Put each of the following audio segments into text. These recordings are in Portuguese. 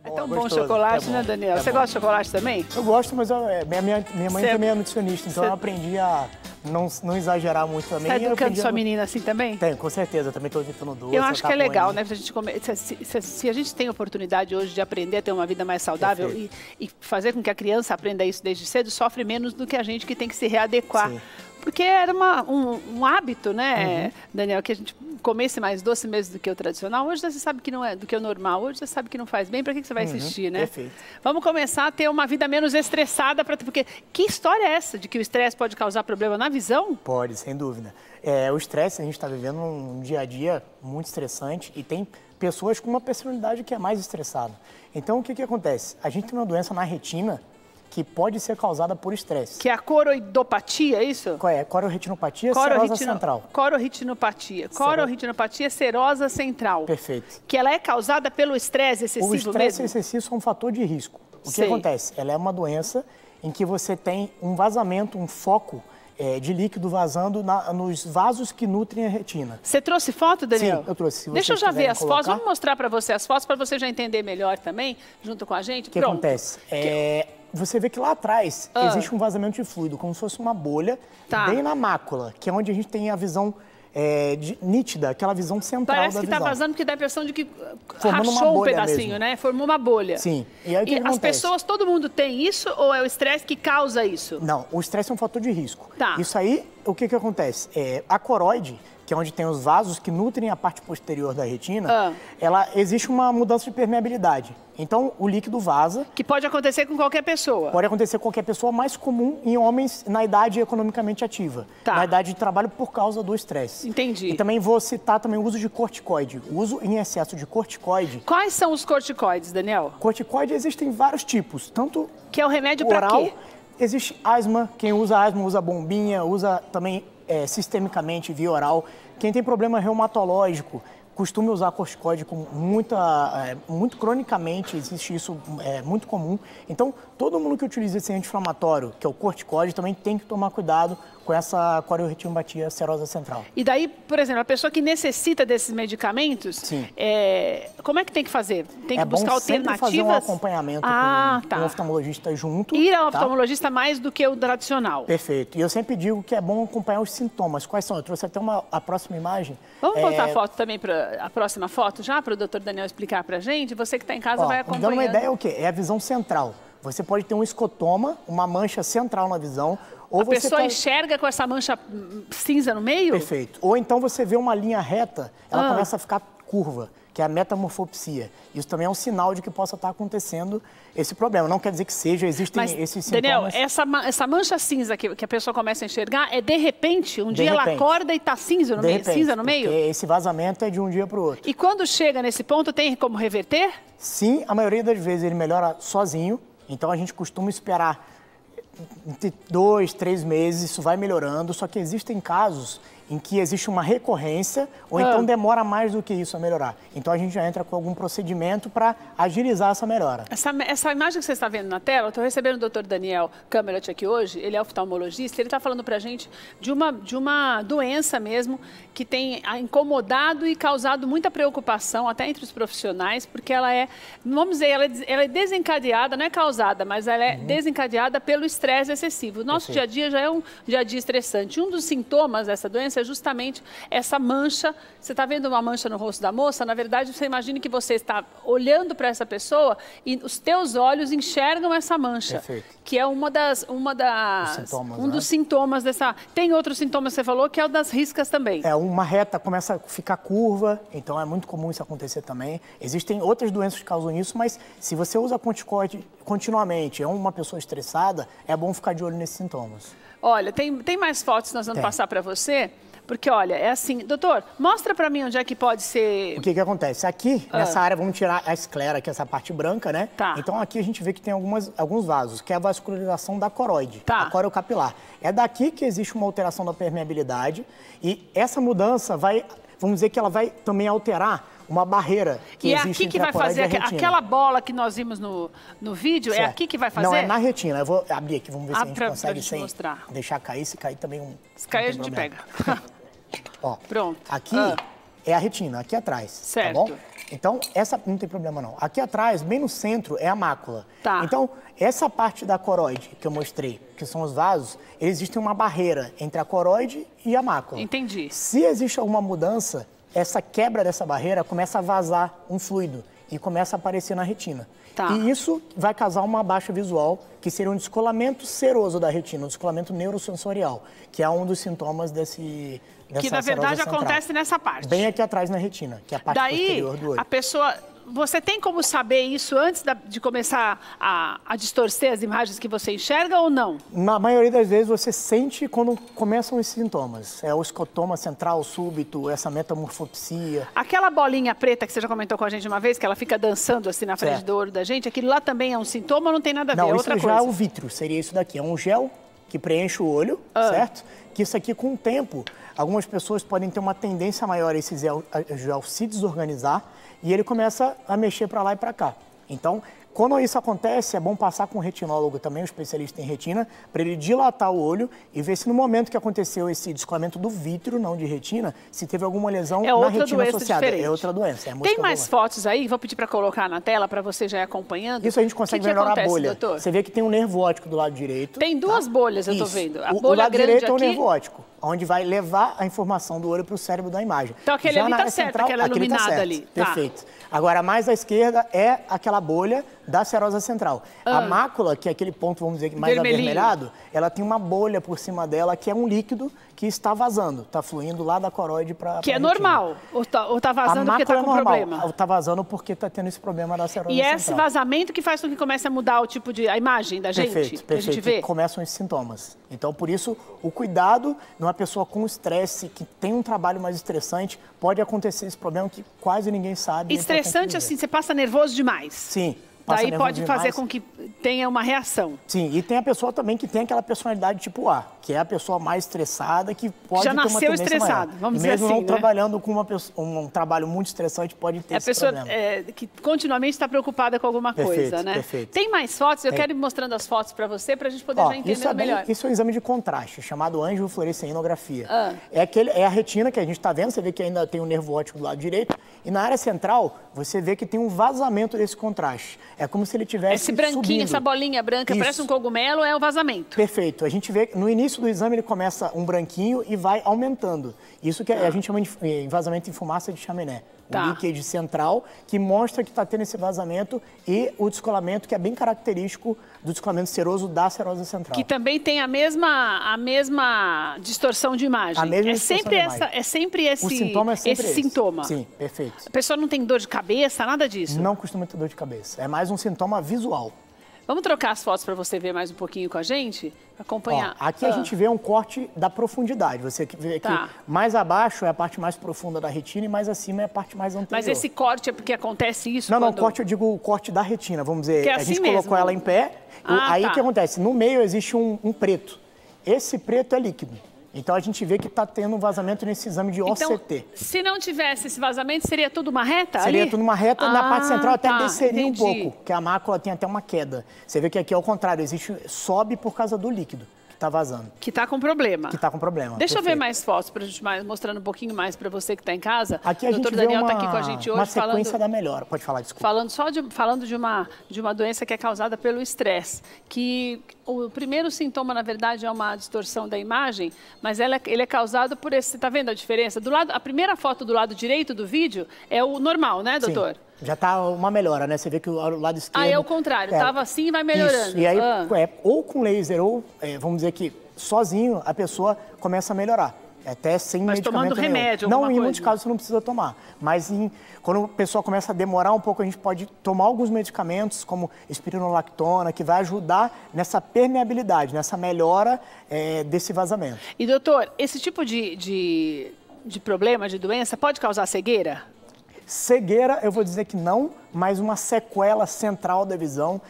É tão bom chocolate, né, Daniel? Você gosta de chocolate também? Eu gosto, mas minha mãe também é nutricionista, então eu aprendi a não exagerar muito também. Você tá educando sua menina assim também? Tem, com certeza. Eu também estou evitando doce. Eu acho que é legal, né? Se a gente tem a oportunidade hoje de aprender a ter uma vida mais saudável e fazer com que a criança aprenda isso desde cedo, sofre menos do que a gente que tem que se readequar. Sim. Porque era um hábito, né, Daniel, que a gente comesse mais doce mesmo do que o tradicional. Hoje você sabe que não é do que o normal, hoje você sabe que não faz bem, para que você vai insistir, né? Perfeito. Vamos começar a ter uma vida menos estressada, porque que história é essa de que o estresse pode causar problema na visão? Pode, sem dúvida. O estresse, a gente está vivendo um dia a dia muito estressante e tem pessoas com uma personalidade que é mais estressada. Então, o que acontece? A gente tem uma doença na retina que pode ser causada por estresse. Que é a coroidopatia, é isso? Qual é? Cororetinopatia serosa central. Cororetinopatia. Cororetinopatia serosa central. Perfeito. Que ela é causada pelo estresse excessivo mesmo? O estresse excessivo é um fator de risco. O que acontece? Ela é uma doença em que você tem um vazamento, um foco de líquido vazando nos vasos que nutrem a retina. Você trouxe foto, Daniel? Sim, eu trouxe. Deixa eu já ver as fotos. Vamos mostrar para você as fotos, para você já entender melhor também, junto com a gente. O que acontece? Você vê que lá atrás existe um vazamento de fluido, como se fosse uma bolha, bem na mácula, que é onde a gente tem a visão nítida, aquela visão central da visão. Parece que está vazando porque dá a impressão de que rachou um pedacinho, né? Formou uma bolha. Sim. E aí o que acontece? As pessoas, todo mundo tem isso ou é o estresse que causa isso? Não, o estresse é um fator de risco. Tá. Isso aí, o que acontece? A coroide, que é onde tem os vasos que nutrem a parte posterior da retina, existe uma mudança de permeabilidade. Então, o líquido vaza. Que pode acontecer com qualquer pessoa. Pode acontecer com qualquer pessoa, mais comum em homens na idade economicamente ativa. Tá. Na idade de trabalho por causa do estresse. Entendi. E também vou citar também o uso de corticoide. O uso em excesso de corticoide. Quais são os corticoides, Daniel? Corticoide existem vários tipos, tanto que é o remédio para quê? Existe asma, quem usa asma usa bombinha, usa também sistemicamente via oral. Quem tem problema reumatológico costuma usar corticoide com muito cronicamente, existe isso, muito comum. Então, todo mundo que utiliza esse anti-inflamatório, que é o corticoide, também tem que tomar cuidado com essa cororetinopatia serosa central. E daí, por exemplo, a pessoa que necessita desses medicamentos, como é que tem que fazer? Tem que buscar alternativas? Fazer um acompanhamento com um oftalmologista junto. Ir ao oftalmologista mais do que o tradicional. Perfeito. E eu sempre digo que é bom acompanhar os sintomas. Quais são? Eu trouxe até a próxima imagem. Vamos botar a foto também, a próxima foto já, para o doutor Daniel explicar para a gente? Você que está em casa vai acompanhando. Dando uma ideia, é o quê? É a visão central. Você pode ter um escotoma, uma mancha central na visão. Ou a pessoa enxerga com essa mancha cinza no meio? Perfeito. Ou então você vê uma linha reta, ela começa a ficar curva, que é a metamorfopsia. Isso também é um sinal de que possa estar acontecendo esse problema. Não quer dizer que existem esses sintomas. Daniel, essa mancha cinza que a pessoa começa a enxergar é de repente? Um dia ela acorda e está cinza no meio? Cinza no meio? Porque esse vazamento é de um dia para o outro. E quando chega nesse ponto, tem como reverter? Sim, a maioria das vezes ele melhora sozinho. Então a gente costuma esperar entre 2, 3 meses, isso vai melhorando, só que existem casos em que existe uma recorrência ou então demora mais do que isso a melhorar. Então a gente já entra com algum procedimento para agilizar essa melhora. Essa imagem que você está vendo na tela, eu estou recebendo o doutor Daniel Kammerat aqui hoje, ele é oftalmologista, ele está falando para a gente de uma doença mesmo que tem incomodado e causado muita preocupação até entre os profissionais, porque ela é, vamos dizer, ela é desencadeada, não é causada, mas ela é desencadeada pelo estresse excessivo. O nosso dia a dia já é um dia a dia estressante. Um dos sintomas dessa doença é justamente essa mancha. Você está vendo uma mancha no rosto da moça? Na verdade, você imagina que você está olhando para essa pessoa e os teus olhos enxergam essa mancha, que é dos sintomas dessa... Tem outros sintomas que você falou, que é o das riscas também. Uma reta começa a ficar curva, então é muito comum isso acontecer também. Existem outras doenças que causam isso, mas se você usa corticoide continuamente, é uma pessoa estressada, é bom ficar de olho nesses sintomas. Olha, tem mais fotos que nós vamos passar para você. Porque, olha, é assim, doutor, mostra pra mim onde é que pode ser... O que acontece? Aqui, nessa área, vamos tirar a esclera, que é essa parte branca, né? Então, aqui a gente vê que tem alguns vasos, que é a vascularização da coroide, a corocapilar. É daqui que existe uma alteração da permeabilidade e essa mudança vai, vamos dizer que ela vai também alterar uma barreira que existe entre a coroide e a retina. Aquela bola que nós vimos no vídeo, é aqui que vai fazer? Não, é na retina. Eu vou abrir aqui, vamos ver se a gente consegue sem deixar cair. Se cair também Se cair a gente pega. Ó, pronto. Aqui é a retina, aqui atrás. Certo. Tá bom? Então, essa não tem problema não. Aqui atrás, bem no centro, é a mácula. Tá. Então, essa parte da coroide que eu mostrei, que são os vasos, existe uma barreira entre a coroide e a mácula. Entendi. Se existe alguma mudança, essa quebra dessa barreira começa a vazar um fluido e começa a aparecer na retina. Tá. E isso vai causar uma baixa visual, que seria um descolamento seroso da retina, um descolamento neurosensorial, que é um dos sintomas dessa que, na verdade, central. acontece nessa parte. Bem aqui atrás na retina, que é a parte posterior do olho. Daí, a pessoa... Você tem como saber isso antes de começar a distorcer as imagens que você enxerga ou não? Na maioria das vezes você sente quando começam esses sintomas. É o escotoma central súbito, essa metamorfopsia. Aquela bolinha preta que você já comentou com a gente uma vez, que ela fica dançando assim na frente do olho da gente, aquilo lá também é um sintoma ou não tem nada a ver? Não, é isso outra já coisa. é o vítreo, seria isso daqui. É um gel que preenche o olho, certo? Que isso aqui, com o tempo, algumas pessoas podem ter uma tendência maior a esse gel se desorganizar e ele começa a mexer para lá e para cá. Então, quando isso acontece, é bom passar com um retinólogo também, um especialista em retina, para ele dilatar o olho e ver se no momento que aconteceu esse descolamento do vítreo, não de retina, se teve alguma lesão na retina associada. Diferente. É outra doença. Tem mais fotos aí? Vou pedir para colocar na tela para você já ir acompanhando. Isso a gente consegue melhorar a bolha. Doutor? Você vê que tem um nervo óptico do lado direito. Tem duas bolhas, eu tô vendo. A bolha o lado grande direito é o aqui... nervo óptico, onde vai levar a informação do olho para o cérebro da imagem. Então aquele ali tá certo, aquela iluminada ali. Perfeito. Agora, mais à esquerda é aquela bolha da serosa central. A mácula, que é aquele ponto, vamos dizer, mais avermelhado, ela tem uma bolha por cima dela, que é um líquido que está vazando, está fluindo lá da coroide para que é normal, ou tá vazando porque está com problema? Está vazando porque está tendo esse problema da serosa central. central. E esse vazamento que faz com que comece a mudar o tipo a imagem da gente? Perfeito, que a gente vê? Começam esses sintomas. Então, por isso, o cuidado numa pessoa com estresse, que tem um trabalho mais estressante, pode acontecer esse problema que quase ninguém sabe. Estressante assim, você passa nervoso demais? Sim. Daí pode fazer com que tenha uma reação. Sim, e tem a pessoa também que tem aquela personalidade tipo A, que é a pessoa mais estressada, que pode ter uma tendência maior. Já nasceu estressado, vamos dizer assim, mesmo não trabalhando com um trabalho muito estressante, pode ter esse problema. É a pessoa que continuamente está preocupada com alguma coisa, né? Perfeito. Tem mais fotos? Eu quero ir mostrando as fotos para você, para a gente poder já entender melhor. Isso é um exame de contraste, chamado angiofluorescencinografia. É a retina que a gente está vendo, você vê que ainda tem um nervo óptico do lado direito, e na área central, você vê que tem um vazamento desse contraste. É como se ele tivesse esse branquinho, subindo. Essa bolinha branca, parece um cogumelo, é o vazamento. Perfeito. A gente vê que no início do exame ele começa um branquinho e vai aumentando. Isso que a gente chama de vazamento em fumaça de chaminé. Um líquido central que mostra que está tendo esse vazamento e o descolamento que é bem característico do descolamento seroso da serosa central. Que também tem a mesma distorção de imagem. A mesma distorção de imagem. É sempre esse, o sintoma é sempre esse sintoma. Sim, perfeito. A pessoa não tem dor de cabeça, nada disso? Não costuma ter dor de cabeça. É mais um sintoma visual. Vamos trocar as fotos para você ver mais um pouquinho com a gente? Acompanhar. Aqui a gente vê um corte da profundidade. Você vê que mais abaixo é a parte mais profunda da retina e mais acima é a parte mais anterior. Mas esse corte é porque acontece isso? Não, corte, eu digo o corte da retina, vamos dizer. Que é assim a gente mesmo. colocou ela em pé, aí o que acontece? No meio existe um preto. Esse preto é líquido. Então a gente vê que está tendo um vazamento nesse exame de OCT. Então, se não tivesse esse vazamento, seria tudo uma reta? Seria tudo uma reta, na parte central até desceria entendi. um pouco, que a mácula tem até uma queda. Você vê que aqui é o contrário, sobe por causa do líquido que está vazando. Que está com problema. Que está com problema. Deixa eu ver mais fotos para a gente mostrando um pouquinho mais para você que está em casa. Aqui a gente vê Daniel está aqui com a gente hoje uma sequência da melhora. Pode falar, desculpa. Falando de uma doença que é causada pelo estresse, que o primeiro sintoma, na verdade, é uma distorção da imagem, mas ele é causado por esse... Você está vendo a diferença? A primeira foto do lado direito do vídeo é o normal, né, doutor? Sim. Já está uma melhora, né? Você vê que o lado esquerdo... É o contrário. Estava assim e vai melhorando. Isso. E aí, ou com laser, ou vamos dizer que sozinho, a pessoa começa a melhorar. Até sem medicamento tomando remédio, não, em muitos casos você não precisa tomar. Mas quando a pessoa começa a demorar um pouco, a gente pode tomar alguns medicamentos, como espironolactona, que vai ajudar nessa permeabilidade, nessa melhora desse vazamento. E, doutor, esse tipo de problema, de doença, pode causar cegueira? Cegueira, eu vou dizer que não, mas uma sequela central da visão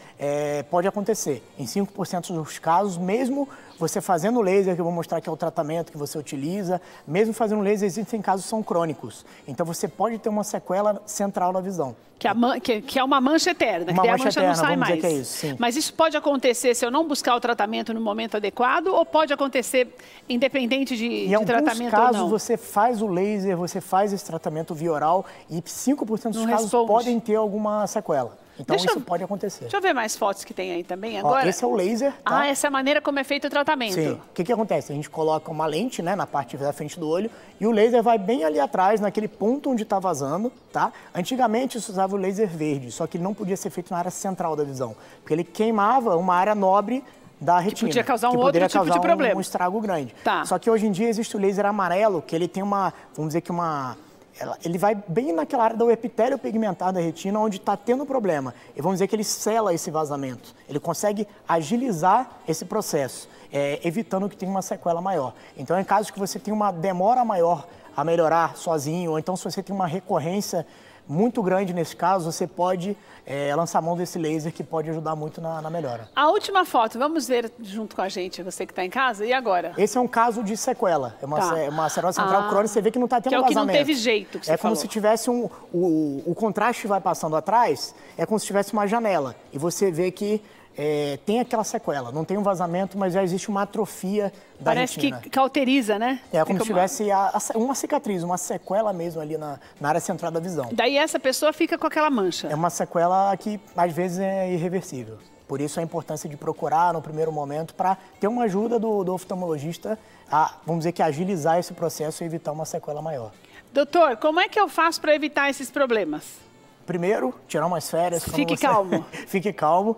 pode acontecer. Em 5% dos casos, mesmo você fazendo laser, que eu vou mostrar que é o tratamento que você utiliza, mesmo fazendo laser, existem casos que são crônicos. Então, você pode ter uma sequela central da visão. Que é uma mancha eterna, Uma que daí a mancha mancha eterna, não sai vamos dizer mais. que é isso, sim. Mas isso pode acontecer se eu não buscar o tratamento no momento adequado ou pode acontecer independente de tratamento ou não? Em alguns casos, você faz o laser, você faz esse tratamento via oral e 5% dos casos podem ter alguma sequela. Então, isso pode acontecer. Deixa eu ver mais fotos que tem aí também agora. Esse é o laser. Tá? Essa é a maneira como é feito o tratamento. Sim. O que acontece? A gente coloca uma lente, né, na parte da frente do olho e o laser vai bem ali atrás, naquele ponto onde está vazando, tá? Antigamente, se usava o laser verde, só que ele não podia ser feito na área central da visão, porque ele queimava uma área nobre da retina. Que podia causar um outro tipo de problema. Um estrago grande. Tá. Só que hoje em dia existe o laser amarelo, que ele tem vamos dizer que ele vai bem naquela área do epitélio pigmentado da retina, onde está tendo problema. E vamos dizer que ele sela esse vazamento. Ele consegue agilizar esse processo, evitando que tenha uma sequela maior. Então, em casos que você tem uma demora maior a melhorar sozinho, ou então se você tem uma recorrência muito grande nesse caso, você pode lançar mão desse laser que pode ajudar muito na melhora. A última foto, vamos ver junto com a gente, você que está em casa, e agora? Esse é um caso de sequela, é uma serose central crônica, você vê que não está tendo vazamento. Que é o que não teve jeito, que você falou. Como se tivesse o contraste vai passando atrás, é como se tivesse uma janela, e você vê que tem aquela sequela, não tem um vazamento, mas já existe uma atrofia da retina. Parece que cauteriza, né? É como se tivesse uma cicatriz, uma sequela mesmo ali na área central da visão. Daí essa pessoa fica com aquela mancha. É uma sequela que às vezes é irreversível. Por isso a importância de procurar no primeiro momento para ter uma ajuda do oftalmologista a, vamos dizer que agilizar esse processo e evitar uma sequela maior. Doutor, como é que eu faço para evitar esses problemas? Primeiro, tirar umas férias. Fique calmo. Fique calmo.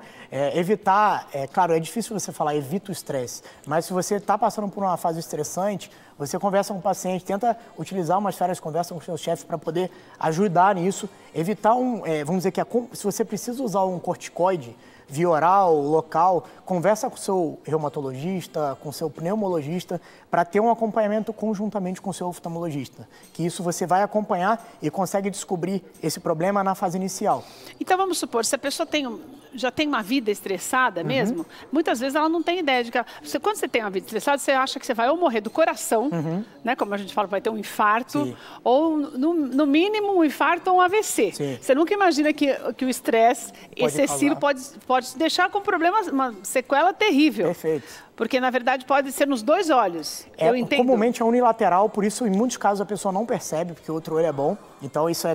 Evitar, claro, é difícil você falar, evita o estresse. Mas se você está passando por uma fase estressante, você conversa com o paciente, tenta utilizar umas férias, conversa com o seu chefe para poder ajudar nisso. Evitar vamos dizer que se você precisa usar um corticoide via oral, local, conversa com o seu reumatologista, com o seu pneumologista, para ter um acompanhamento conjuntamente com o seu oftalmologista. Que isso você vai acompanhar e consegue descobrir esse problema na fase inicial. Então, vamos supor, se a pessoa já tem uma vida estressada mesmo, muitas vezes ela não tem ideia de que... Quando você tem uma vida estressada, você acha que você vai ou morrer do coração, né, como a gente fala, vai ter um infarto, sim, ou no mínimo um infarto ou um AVC. Sim. Você nunca imagina que o estresse excessivo pode deixar com problemas, uma sequela terrível. Perfeito. Porque, na verdade, pode ser nos dois olhos. Eu entendo. Comumente é unilateral, por isso, em muitos casos, a pessoa não percebe, porque o outro olho é bom. Então, isso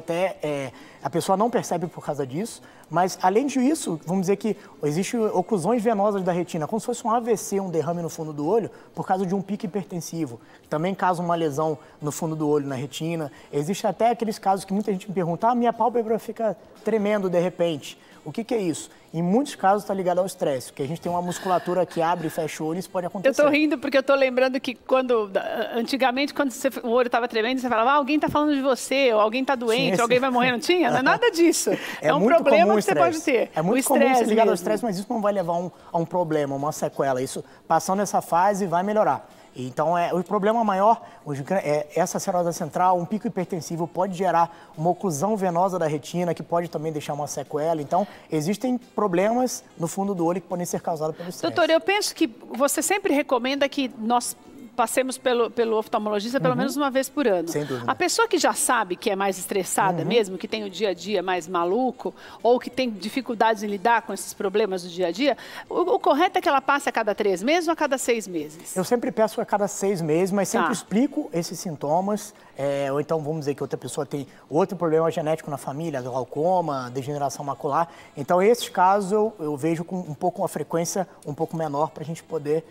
a pessoa não percebe por causa disso. Mas, além disso, vamos dizer que existem oclusões venosas da retina, como se fosse um AVC, um derrame no fundo do olho, por causa de um pico hipertensivo. Também causa uma lesão no fundo do olho, na retina. Existe até aqueles casos que muita gente me pergunta, minha pálpebra fica tremendo de repente. O que é isso? Em muitos casos está ligado ao estresse, porque a gente tem uma musculatura que abre e fecha o olho e isso pode acontecer. Eu estou rindo porque eu estou lembrando que antigamente, quando o olho estava tremendo, você falava, alguém está falando de você, ou alguém está doente, alguém vai morrer, não tinha? Não é nada disso. É um problema que você pode ter. É muito comum ser ligado ao estresse, mas isso não vai levar a um problema, uma sequela. Isso, passando essa fase, vai melhorar. Então, o problema maior, essa serose central, um pico hipertensivo pode gerar uma oclusão venosa da retina, que pode também deixar uma sequela. Então, existem problemas no fundo do olho que podem ser causados pelo estresse. Doutor, eu penso que você sempre recomenda que nós passemos pelo oftalmologista pelo menos uma vez por ano. Sem dúvida. A pessoa que já sabe que é mais estressada mesmo, que tem o dia a dia mais maluco, ou que tem dificuldades em lidar com esses problemas do dia a dia, o correto é que ela passe a cada 3 meses ou a cada 6 meses? Eu sempre peço a cada 6 meses, mas sempre explico esses sintomas. Ou então vamos dizer que outra pessoa tem outro problema genético na família, glaucoma, degeneração macular. Então esses casos eu vejo com uma frequência um pouco menor para a gente poder...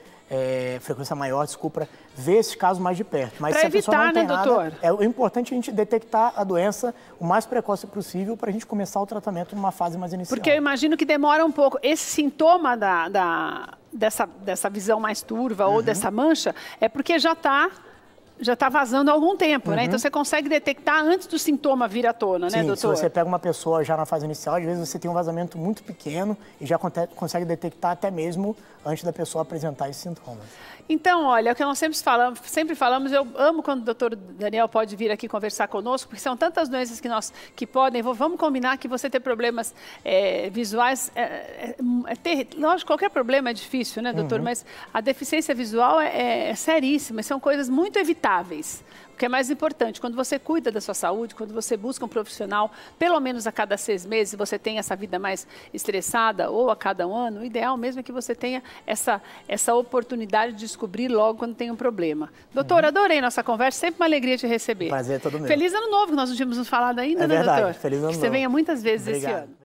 frequência maior, desculpa, ver esses casos mais de perto. Mas pra se a pessoa evitar, não tem né, nada, doutor? É importante a gente detectar a doença o mais precoce possível para a gente começar o tratamento numa fase mais inicial. Porque eu imagino que demora um pouco. Esse sintoma dessa visão mais turva ou dessa mancha é porque já está já está vazando há algum tempo, né? Então você consegue detectar antes do sintoma vir à tona, né, doutor? Se você pega uma pessoa já na fase inicial, às vezes você tem um vazamento muito pequeno e já consegue detectar até mesmo antes da pessoa apresentar esses sintomas. Então, olha, é o que nós sempre falamos, eu amo quando o doutor Daniel pode vir aqui conversar conosco, porque são tantas doenças que podem, vamos combinar que você ter problemas visuais, lógico, qualquer problema é difícil, né, doutor? Mas a deficiência visual é seríssima, são coisas muito evitáveis. O que é mais importante, quando você cuida da sua saúde, quando você busca um profissional, pelo menos a cada 6 meses, você tem essa vida mais estressada, ou a cada 1 ano, o ideal mesmo é que você tenha essa oportunidade de descobrir logo quando tem um problema. Doutor, adorei nossa conversa, sempre uma alegria te receber. Prazer é todo meu. Feliz Ano Novo, que nós não tínhamos nos falado ainda, É né, verdade, doutor? feliz Ano Novo. Que você venha muitas vezes Obrigado. esse ano.